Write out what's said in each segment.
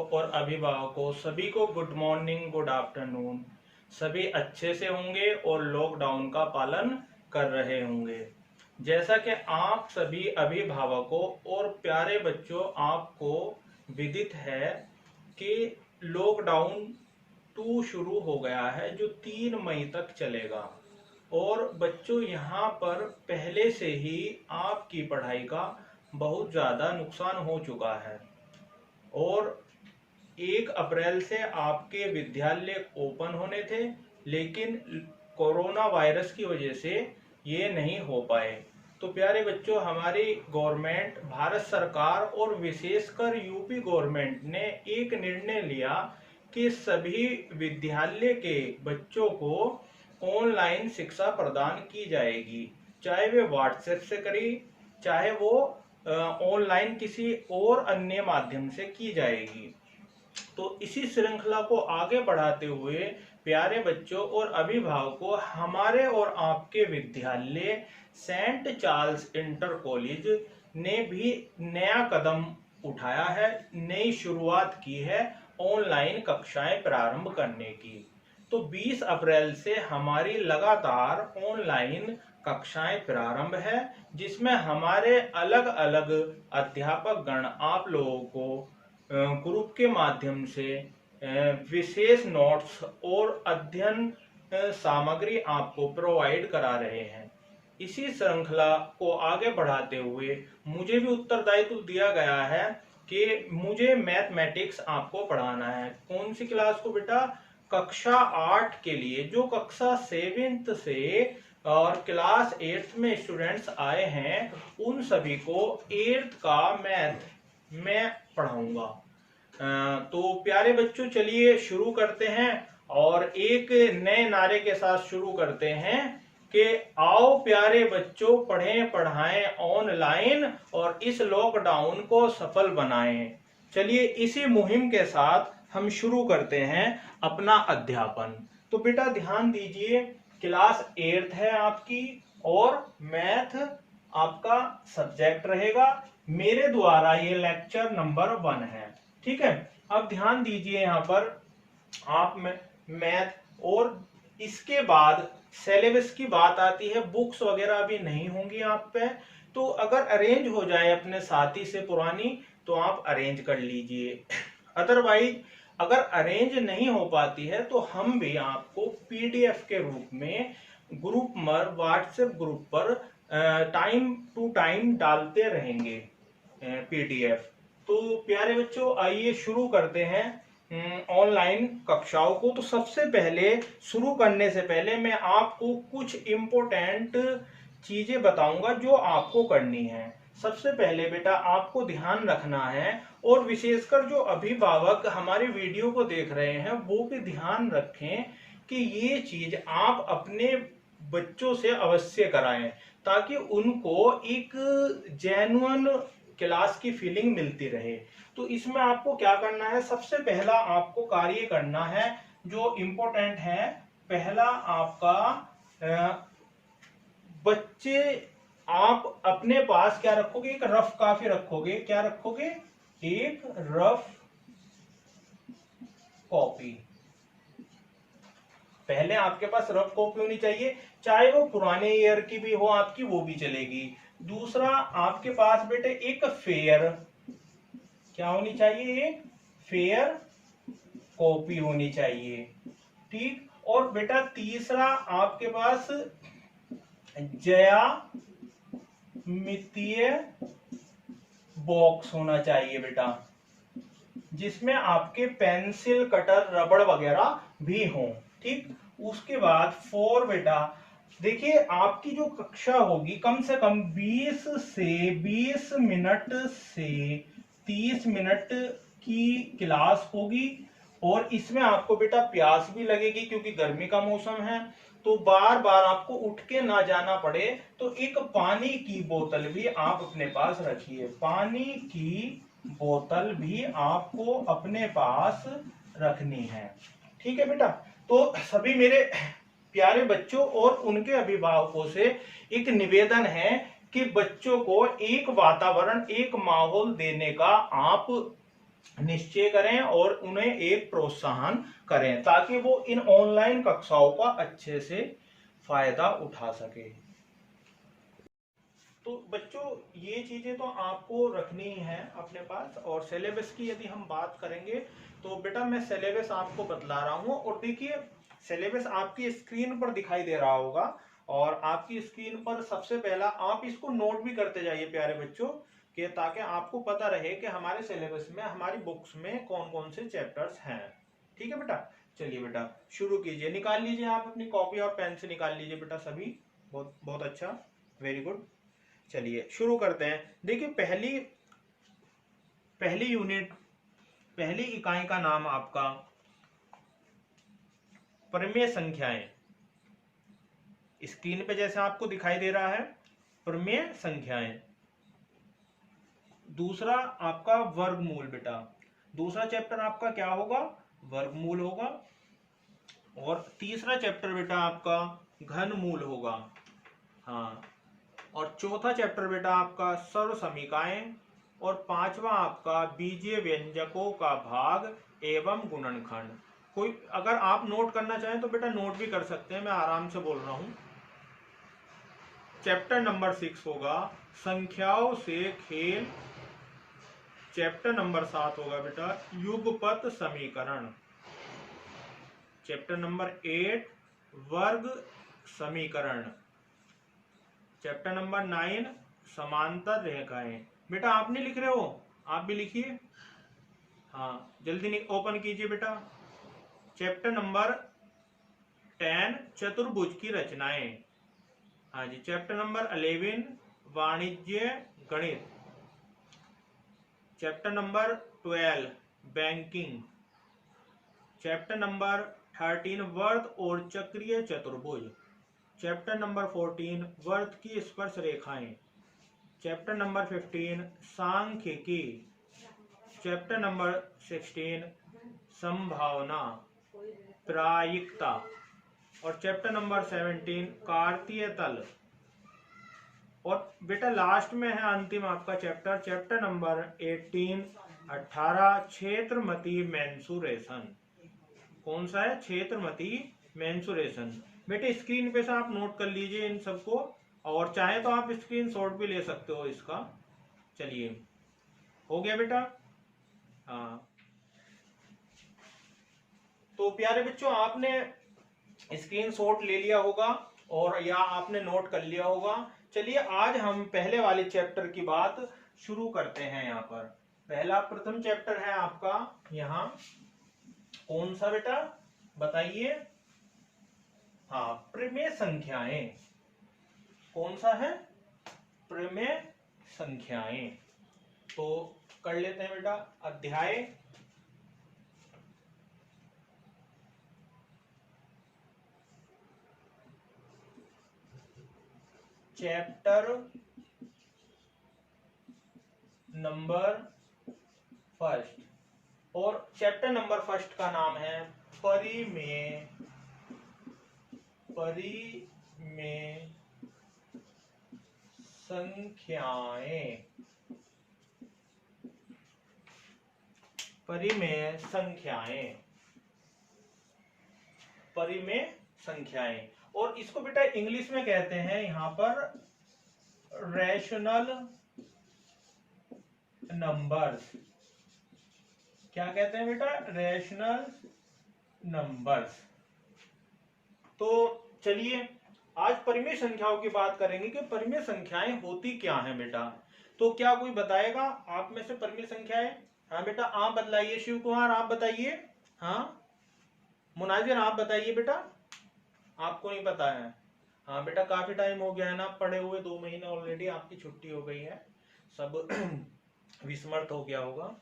और अभिभावकों सभी को गुड मॉर्निंग, गुड आफ्टरनून। सभी अच्छे से होंगे और लॉकडाउन का पालन कर रहे होंगे। जैसा कि आप सभी अभिभावकों और प्यारे बच्चों, आपको विदित है कि लॉकडाउन 2 शुरू हो गया है जो 3 मई तक चलेगा। और बच्चों, यहाँ पर पहले से ही आपकी पढ़ाई का बहुत ज़्यादा नुकसान हो चुका है और 1 अप्रैल से आपके विद्यालय ओपन होने थे, लेकिन कोरोना वायरस की वजह से ये नहीं हो पाए। तो प्यारे बच्चों, हमारी गवर्नमेंट, भारत सरकार और विशेषकर यूपी गवर्नमेंट ने एक निर्णय लिया कि सभी विद्यालय के बच्चों को ऑनलाइन शिक्षा प्रदान की जाएगी, चाहे वे व्हाट्सएप से करी, चाहे वो ऑनलाइन किसी और अन्य माध्यम से की जाएगी। तो इसी श्रृंखला को आगे बढ़ाते हुए प्यारे बच्चों और अभिभावकों, हमारे और आपके विद्यालय सेंट चार्ल्स इंटर कॉलेज ने भी नया कदम उठाया है, नई शुरुआत की है ऑनलाइन कक्षाएं प्रारंभ करने की। तो 20 अप्रैल से हमारी लगातार ऑनलाइन कक्षाएं प्रारंभ है, जिसमें हमारे अलग अलग अध्यापक गण आप लोगों को ग्रुप के माध्यम से विशेष नोट्स और अध्ययन सामग्री आपको प्रोवाइड करा रहे हैं। इसी श्रृंखला को आगे बढ़ाते हुए मुझे भी उत्तरदायित्व दिया गया है कि मुझे मैथमेटिक्स आपको पढ़ाना है। कौन सी क्लास को बेटा? कक्षा 8 के लिए, जो कक्षा 7th से और क्लास 8th में स्टूडेंट्स आए हैं, उन सभी को 8th का मैथ मैं पढ़ाऊंगा। तो प्यारे बच्चों, चलिए शुरू करते हैं और एक नए नारे के साथ शुरू करते हैं कि आओ प्यारे बच्चों, पढ़ें पढ़ाएं ऑनलाइन और इस लॉकडाउन को सफल बनाएं। चलिए इसी मुहिम के साथ हम शुरू करते हैं अपना अध्यापन। तो बेटा ध्यान दीजिए, क्लास 8th है आपकी और मैथ आपका सब्जेक्ट रहेगा। मेरे द्वारा ये लेक्चर नंबर 1 है, ठीक है। अब ध्यान दीजिए, यहाँ पर आप मैथ और इसके बाद सिलेबस की बात आती है। बुक्स वगैरह अभी नहीं होंगी आप पे, तो अगर अरेंज हो जाए अपने साथी से पुरानी तो आप अरेंज कर लीजिए। अदरवाइज अगर अरेंज नहीं हो पाती है तो हम भी आपको पीडीएफ के रूप में ग्रुप पर, व्हाट्सएप ग्रुप पर टाइम टू टाइम डालते रहेंगे पीडीएफ। तो प्यारे बच्चों, आइए शुरू करते हैं ऑनलाइन कक्षाओं को। तो सबसे पहले, शुरू करने से पहले मैं आपको कुछ इम्पोर्टेंट चीजें बताऊंगा जो आपको करनी है। सबसे पहले बेटा आपको ध्यान रखना है, और विशेषकर जो अभिभावक हमारी वीडियो को देख रहे हैं वो भी ध्यान रखें कि ये चीज आप अपने बच्चों से अवश्य कराएं, ताकि उनको एक जेन्युइन क्लास की फीलिंग मिलती रहे। तो इसमें आपको क्या करना है? सबसे पहला आपको कार्य करना है जो इम्पोर्टेंट है। पहला आपका बच्चे, आप अपने पास क्या रखोगे? एक रफ कॉपी रखोगे। क्या रखोगे? एक रफ कॉपी। पहले आपके पास रफ कॉपी होनी चाहिए, चाहे वो पुराने ईयर की भी हो आपकी, वो भी चलेगी। दूसरा आपके पास बेटे एक फेयर, क्या होनी चाहिए? एक फेयर कॉपी होनी चाहिए, ठीक। और बेटा तीसरा आपके पास ज्यामितीय बॉक्स होना चाहिए बेटा, जिसमें आपके पेंसिल, कटर, रबड़ वगैरह भी हों, ठीक। उसके बाद 4 बेटा, देखिए आपकी जो कक्षा होगी कम से कम 20 मिनट से 30 मिनट की क्लास होगी। और इसमें आपको बेटा प्यास भी लगेगी क्योंकि गर्मी का मौसम है, तो बार बार आपको उठ के ना जाना पड़े, तो एक पानी की बोतल भी आप अपने पास रखिए। पानी की बोतल भी आपको अपने पास रखनी है, ठीक है बेटा। तो सभी मेरे प्यारे बच्चों और उनके अभिभावकों से एक निवेदन है कि बच्चों को एक वातावरण, एक माहौल देने का आप निश्चय करें और उन्हें एक प्रोत्साहन करें ताकि वो इन ऑनलाइन कक्षाओं का अच्छे से फायदा उठा सके। तो बच्चों ये चीजें तो आपको रखनी ही है अपने पास। और सिलेबस की यदि हम बात करेंगे तो बेटा मैं सिलेबस आपको बतला रहा हूँ, और देखिए सिलेबस आपकी स्क्रीन पर दिखाई दे रहा होगा, और आपकी स्क्रीन पर सबसे पहला आप इसको नोट भी करते जाइए प्यारे बच्चों, कि ताकि आपको पता रहे कि हमारे सिलेबस में हमारी बुक्स में कौन कौन से चैप्टर्स हैं। ठीक है बेटा, चलिए बेटा शुरू कीजिए। निकाल लीजिए आप अपनी कॉपी और पेन से निकाल लीजिए बेटा सभी। बहुत बहुत अच्छा, वेरी गुड। चलिए शुरू करते हैं। देखिए पहली पहली यूनिट, पहली इकाई का नाम आपका परिमेय संख्याएं। स्क्रीन पे जैसे आपको दिखाई दे रहा है परिमेय संख्याएं। दूसरा आपका वर्गमूल बेटा, दूसरा चैप्टर आपका क्या होगा, वर्गमूल होगा। और तीसरा चैप्टर बेटा आपका घनमूल होगा। हाँ, और चौथा चैप्टर बेटा आपका सर्व समीकाएं। और पांचवा आपका बीजीय व्यंजकों का भाग एवं गुणनखंड। कोई अगर आप नोट करना चाहें तो बेटा नोट भी कर सकते हैं, मैं आराम से बोल रहा हूं। चैप्टर नंबर 6 होगा संख्याओं से खेल। चैप्टर नंबर 7 होगा बेटा युगपत समीकरण। चैप्टर नंबर 8 वर्ग समीकरण। चैप्टर नंबर 9 समांतर रेखाएं। बेटा आप नहीं लिख रहे हो, आप भी लिखिए। हाँ जल्दी ओपन कीजिए बेटा। चैप्टर नंबर 10 चतुर्भुज की रचनाएं। हाँ जी, चैप्टर नंबर 11 वाणिज्य गणित। Chapter number 12 banking. Chapter number 13 वर्त और चक्रीय चतुर्भुज। चैप्टर नंबर 14 वर्त की स्पर्श रेखाएं। चैप्टर नंबर 15 सांख्यिकी। चैप्टर नंबर 16 संभावना प्रायिकता। और चैप्टर नंबर 17 कार्तीय तल। और बेटा लास्ट में है अंतिम आपका चैप्टर, चैप्टर नंबर 18 क्षेत्रमति मेंसुरेशन। कौन सा है, क्षेत्रमति मेंसुरेशन। बेटे स्क्रीन पे से आप नोट कर लीजिए इन सबको, और चाहे तो आप स्क्रीन शॉट भी ले सकते हो इसका। चलिए हो गया बेटा। हाँ तो प्यारे बच्चों आपने स्क्रीन शॉट ले लिया होगा और या आपने नोट कर लिया होगा। चलिए आज हम पहले वाले चैप्टर की बात शुरू करते हैं। यहाँ पर पहला प्रथम चैप्टर है आपका यहाँ कौन सा बेटा बताइए। हाँ परिमेय संख्याएं। कौन सा है, परिमेय संख्याएं। तो कर लेते हैं बेटा अध्याय चैप्टर नंबर फर्स्ट। और चैप्टर नंबर फर्स्ट का नाम है परिमेय संख्याएं। परिमेय संख्याएं, परिमेय संख्याएं। और इसको बेटा इंग्लिश में कहते हैं यहाँ पर रैशनल नंबर्स। क्या कहते हैं बेटा, रैशनल नंबर्स। तो चलिए आज परिमेय संख्याओं की बात करेंगे कि परिमेय संख्याएं होती क्या हैं बेटा। तो क्या कोई बताएगा आप में से परिमेय संख्याएं। हाँ बेटा आप बतलाइए, शिव कुमार आप बताइए। हाँ मुनाजिर आप बताइए बेटा, आपको नहीं पता है। हाँ बेटा काफी टाइम हो गया है ना पढ़े हुए, 2 महीने ऑलरेडी आपकी छुट्टी हो गई है, सब विस्मृत हो गया होगा।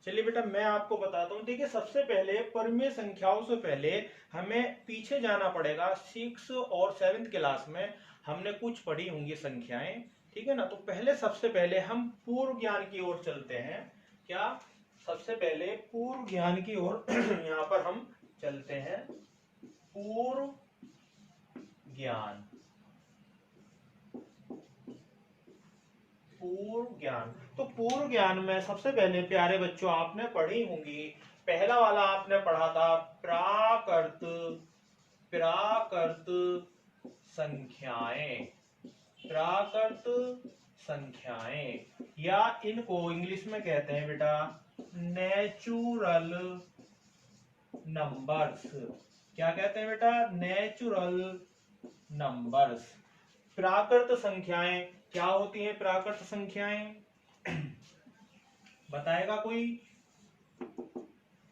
चलिए बेटा मैं आपको बताता हूँ। देखिए सबसे पहले परिमेय संख्याओं से पहले हमें पीछे जाना पड़ेगा। 6 और 7th क्लास में हमने कुछ पढ़ी होंगी संख्याएं, ठीक है ना। तो पहले सबसे पहले हम पूर्व ज्ञान की ओर चलते हैं। क्या, सबसे पहले पूर्व ज्ञान की ओर यहाँ पर हम चलते हैं। पूर्व ज्ञान, पूर्व ज्ञान। तो पूर्व ज्ञान में सबसे पहले प्यारे बच्चों आपने पढ़ी होंगी, पहला वाला आपने पढ़ा था प्राकृत, प्राकृत संख्याएं, प्राकृत संख्याएं, या इनको इंग्लिश में कहते हैं बेटा नेचुरल नंबर्स। क्या कहते हैं बेटा? Natural numbers. प्राकृत संख्याएं क्या होती हैं? प्राकृत संख्याएं बताएगा कोई?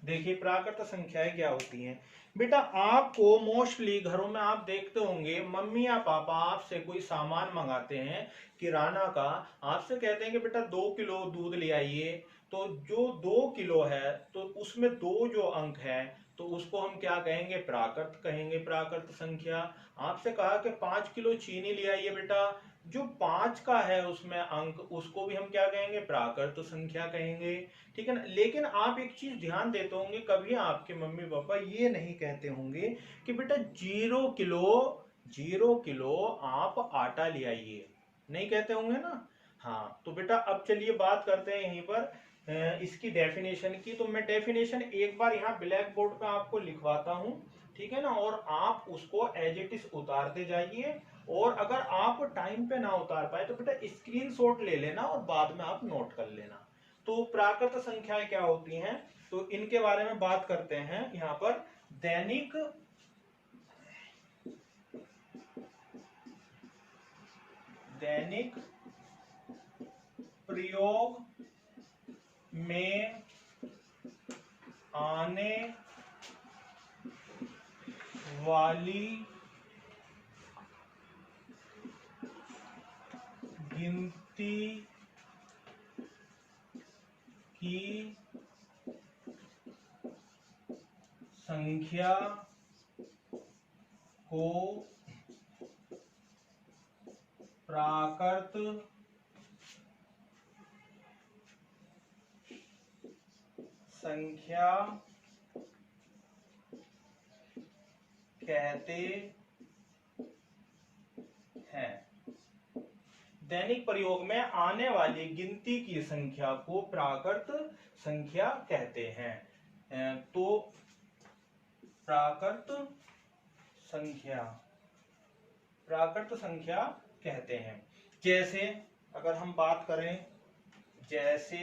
देखिए प्राकृत संख्याएं क्या होती हैं बेटा। आपको मोस्टली घरों में आप देखते होंगे मम्मी या पापा आपसे कोई सामान मंगाते हैं किराना का, आपसे कहते हैं कि बेटा 2 किलो दूध ले आइए। तो जो 2 किलो है तो उसमें 2 जो अंक है तो उसको हम क्या कहेंगे? प्राकृत कहेंगे, प्राकृत संख्या। आपसे कहा कि 5 किलो चीनी ले आइए बेटा, जो 5 का है उसमें अंक उसको भी हम क्या कहेंगे? प्राकृत संख्या कहेंगे। ठीक है ना। लेकिन आप एक चीज ध्यान देते होंगे, कभी आपके मम्मी पापा ये नहीं कहते होंगे कि बेटा 0 किलो, 0 किलो आप आटा ले आइए, नहीं कहते होंगे ना। हाँ तो बेटा अब चलिए बात करते हैं यहीं पर इसकी डेफिनेशन की। तो मैं डेफिनेशन एक बार यहाँ ब्लैक बोर्ड पे आपको लिखवाता हूँ, ठीक है ना, और आप उसको एज इट इज उतारते जाइए। और अगर आप टाइम पे ना उतार पाए तो बेटा स्क्रीनशॉट ले लेना और बाद में आप नोट कर लेना। तो प्राकृत संख्याएं क्या होती हैं तो इनके बारे में बात करते हैं यहाँ पर। दैनिक दैनिक प्रयोग में आने वाली गिनती की संख्या को प्राकृत संख्या कहते हैं। दैनिक प्रयोग में आने वाली गिनती की संख्या को प्राकृत संख्या कहते हैं। तो प्राकृत संख्या, प्राकृत संख्या कहते हैं। जैसे अगर हम बात करें, जैसे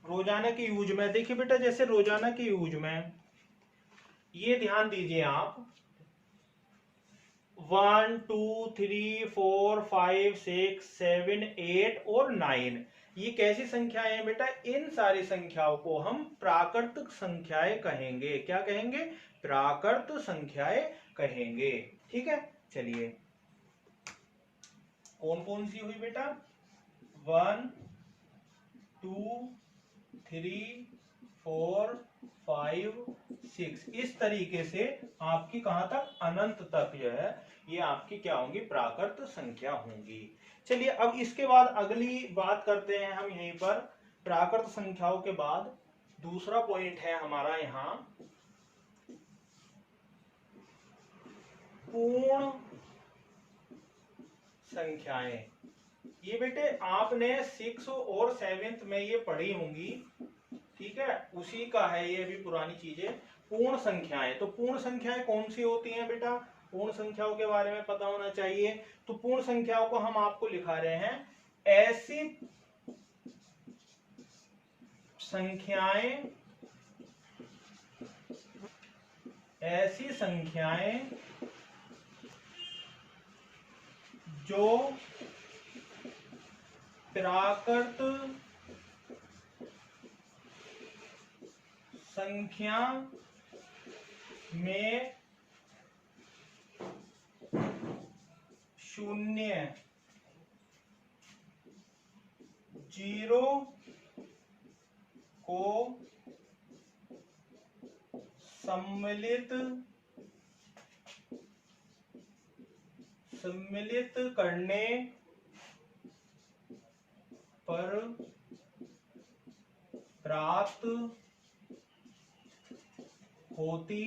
रोजाना के यूज में, देखिए बेटा जैसे रोजाना के यूज में ये ध्यान दीजिए आप 1 2 3 4 5 6 7 8 और 9, ये कैसी संख्याएं हैं बेटा? इन सारी संख्याओं को हम प्राकृतिक संख्याएं कहेंगे। क्या कहेंगे? प्राकृत संख्याएं कहेंगे। ठीक है, चलिए कौन कौन सी हुई बेटा? 1 2 3 4 5 6, इस तरीके से आपकी कहां तक? अनंत तक जो है ये आपकी क्या होंगी? प्राकृत संख्या होंगी। चलिए अब इसके बाद अगली बात करते हैं हम यहीं पर। प्राकृत संख्याओं के बाद दूसरा पॉइंट है हमारा यहां पूर्ण संख्याएं। ये बेटे आपने 6 और 7th में ये पढ़ी होंगी, ठीक है, उसी का है ये भी पुरानी चीजें। पूर्ण संख्याएं, तो पूर्ण संख्याएं कौन सी होती हैं बेटा? पूर्ण संख्याओं के बारे में पता होना चाहिए। तो पूर्ण संख्याओं को हम आपको लिखा रहे हैं ऐसी संख्याएं, ऐसी संख्याएं जो प्राकृत संख्या में 0 0 को सम्मिलित करने पर प्राप्त होती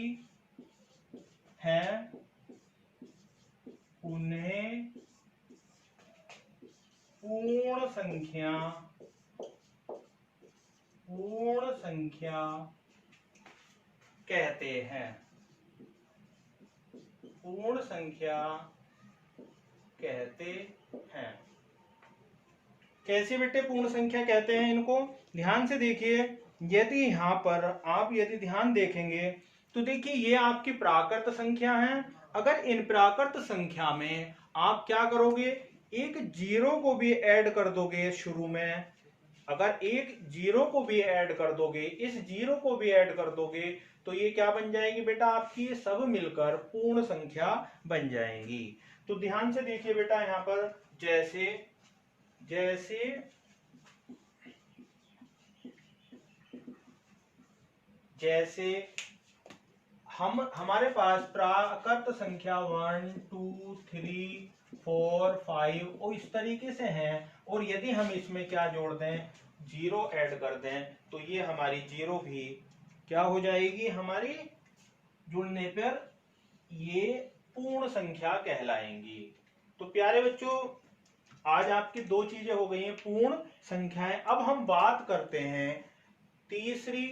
है उन्हें पूर्ण संख्या कहते हैं। पूर्ण संख्या कहते हैं। कैसे बेटे पूर्ण संख्या कहते हैं इनको? ध्यान से देखिए, यदि यहां पर आप यदि ध्यान देखेंगे तो देखिए ये आपकी प्राकृत संख्या है। अगर इन प्राकृत संख्या में आप क्या करोगे, एक जीरो को भी ऐड कर दोगे शुरू में, अगर एक जीरो को भी ऐड कर दोगे, इस जीरो को भी ऐड कर दोगे, तो ये क्या बन जाएगी बेटा, आपकी सब मिलकर पूर्ण संख्या बन जाएंगी। तो ध्यान से देखिए बेटा, यहां पर जैसे हमारे पास प्राकृत संख्या 1 2 3 4 5 और इस तरीके से हैं, और यदि हम इसमें क्या जोड़ दें, जीरो ऐड कर दें, तो ये हमारी जीरो भी क्या हो जाएगी, हमारी जुड़ने पर ये पूर्ण संख्या कहलाएंगी। तो प्यारे बच्चों, आज आपकी दो चीजें हो गई हैं, पूर्ण संख्याएं। अब हम बात करते हैं तीसरी